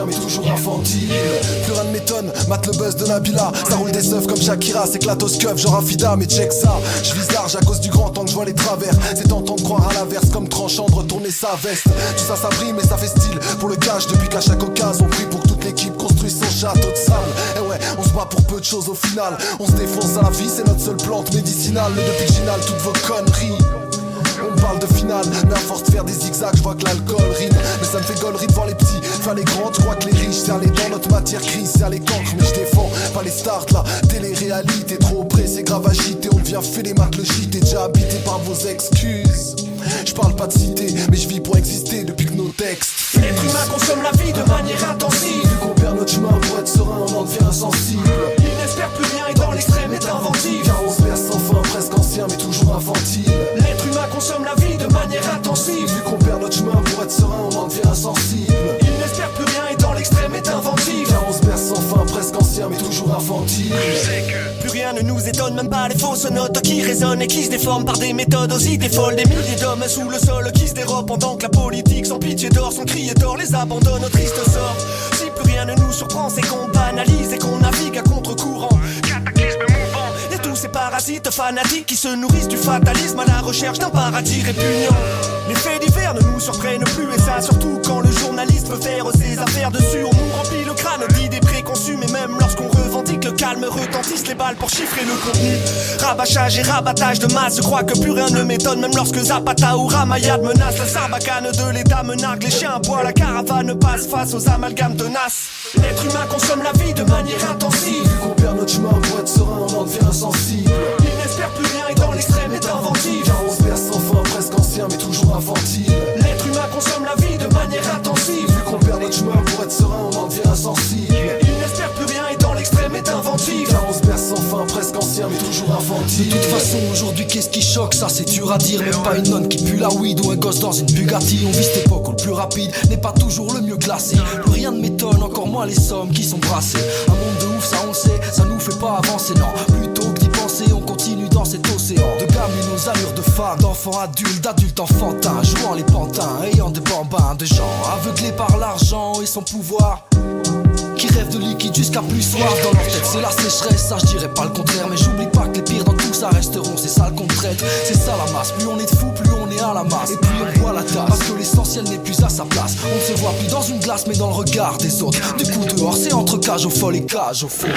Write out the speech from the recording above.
ancien mais toujours infantile. Plus rien ne m'étonne, mate le buzz de Nabila. Ça roule des œufs comme Shakira, s'éclate au scuff genre Afida. Mais check ça, je vise large à cause du grand temps que je vois les travers. C'est tentant de croire à l'inverse, comme tranchant de retourner sa veste. Tout ça brille mais ça fait style pour le cash. Depuis qu'à chaque occasion on prie pour que toute l'équipe construise son château de sable. Et ouais, on se bat pour peu de choses au final. On se défonce à la vie, c'est notre seule plante médicinale. Mais depuis que j'inhale toutes vos conneries, on parle de finale, mais à force de faire des zigzags, je vois que l'alcool rime. Mais ça me fait gaulerie de voir les petits faire les grands. Tu crois que les riches, c'est aller dans notre matière grise, c'est aller cancre. Mais je défends pas les starts là, télé-réalité. Trop pressé, grave agité, on devient fait les maths, le shit. T'es déjà habité par vos excuses. Je parle pas de cité, mais je vis pour exister depuis que nos textes. L'être humain consomme la vie de manière intensive. Vu qu'on perd notre chemin pour être serein, on en devient insensible. Il n'espère plus rien et dans l'extrême est inventif. Car on se berce sans fin, presque ancien mais toujours infantile. L'être humain consomme la vie de manière intensive. Vu qu'on perd notre chemin pour être serein, on en devient insensible. Il n'espère plus rien et dans l'extrême est inventif. Car on se berce sans fin, presque ancien mais toujours infantile. Plus rien ne nous étonne, même pas les fausses notes qui résonnent et qui se déforment par des méthodes aux idées folles. Des milliers d'hommes sous le sol qui se dérobent pendant que la politique sans pitié d'or, son cri et d'or les abandonne au triste sort. Si plus rien ne nous surprend, c'est qu'on banalise et qu'on navigue à contre-courant. Cataclysme mouvant et tous ces parasites fanatiques qui se nourrissent du fatalisme à la recherche d'un paradis répugnant. Les faits divers ne nous surprennent plus et ça surtout quand le journaliste veut faire ses affaires dessus. On nous remplit le crâne d'idées préconçues, mais même lorsqu'on revendique le calme retentissent les balles pour chiffrer le contenu. Rabâchage et rabattage de masse, je crois que plus rien ne m'étonne. Même lorsque Zapata ou Ramayad menacent, la sarbacane de l'État me nargue. Les chiens aboient, la caravane passe face aux amalgames tenaces. L'être humain consomme la vie de manière intensive. Vu qu'on perd notre chemin pour être serein, on en devient insensible. Il n'espère plus rien et dans l'extrême est inventif. Car on se berce sans fin, presque ancien mais toujours infantile. L'être humain consomme la vie de manière intensive. Vu qu'on perd notre chemin pour être serein, on en devient insensible. Il n'espère plus rien et dans l'extrême est inventif. Car on se berce sans fin, presque ancien mais toujours infantile. De toute façon aujourd'hui qu'est-ce qui choque, ça c'est dur à dire. Même pas une nonne qui pue la weed ou un gosse dans une Bugatti. On vit cette époque où le plus rapide n'est pas toujours le mieux classé. Plus rien ne m'étonne, encore moins les sommes qui sont brassées. Un monde de ouf, ça on sait, ça nous fait pas avancer, non. Plutôt que d'y penser, on continue dans cet océan de gamines aux allures de femmes, d'enfants adultes, d'adultes enfantins, jouant les pantins, ayant des bambins, de gens aveuglés par l'argent et son pouvoir, qui rêvent de liquide jusqu'à plus soif. Dans leur tête c'est la sécheresse, ça je dirais pas le contraire. Mais j'oublie pas que les pires dans tout ça resteront, c'est ça le qu'on traite. C'est ça la masse, plus on est de fous, plus on est à la masse. Et puis on boit la tasse, parce que l'essentiel n'est plus à sa place. On ne se voit plus dans une glace mais dans le regard des autres. Du coup dehors c'est entre cage au fol et cage au faux.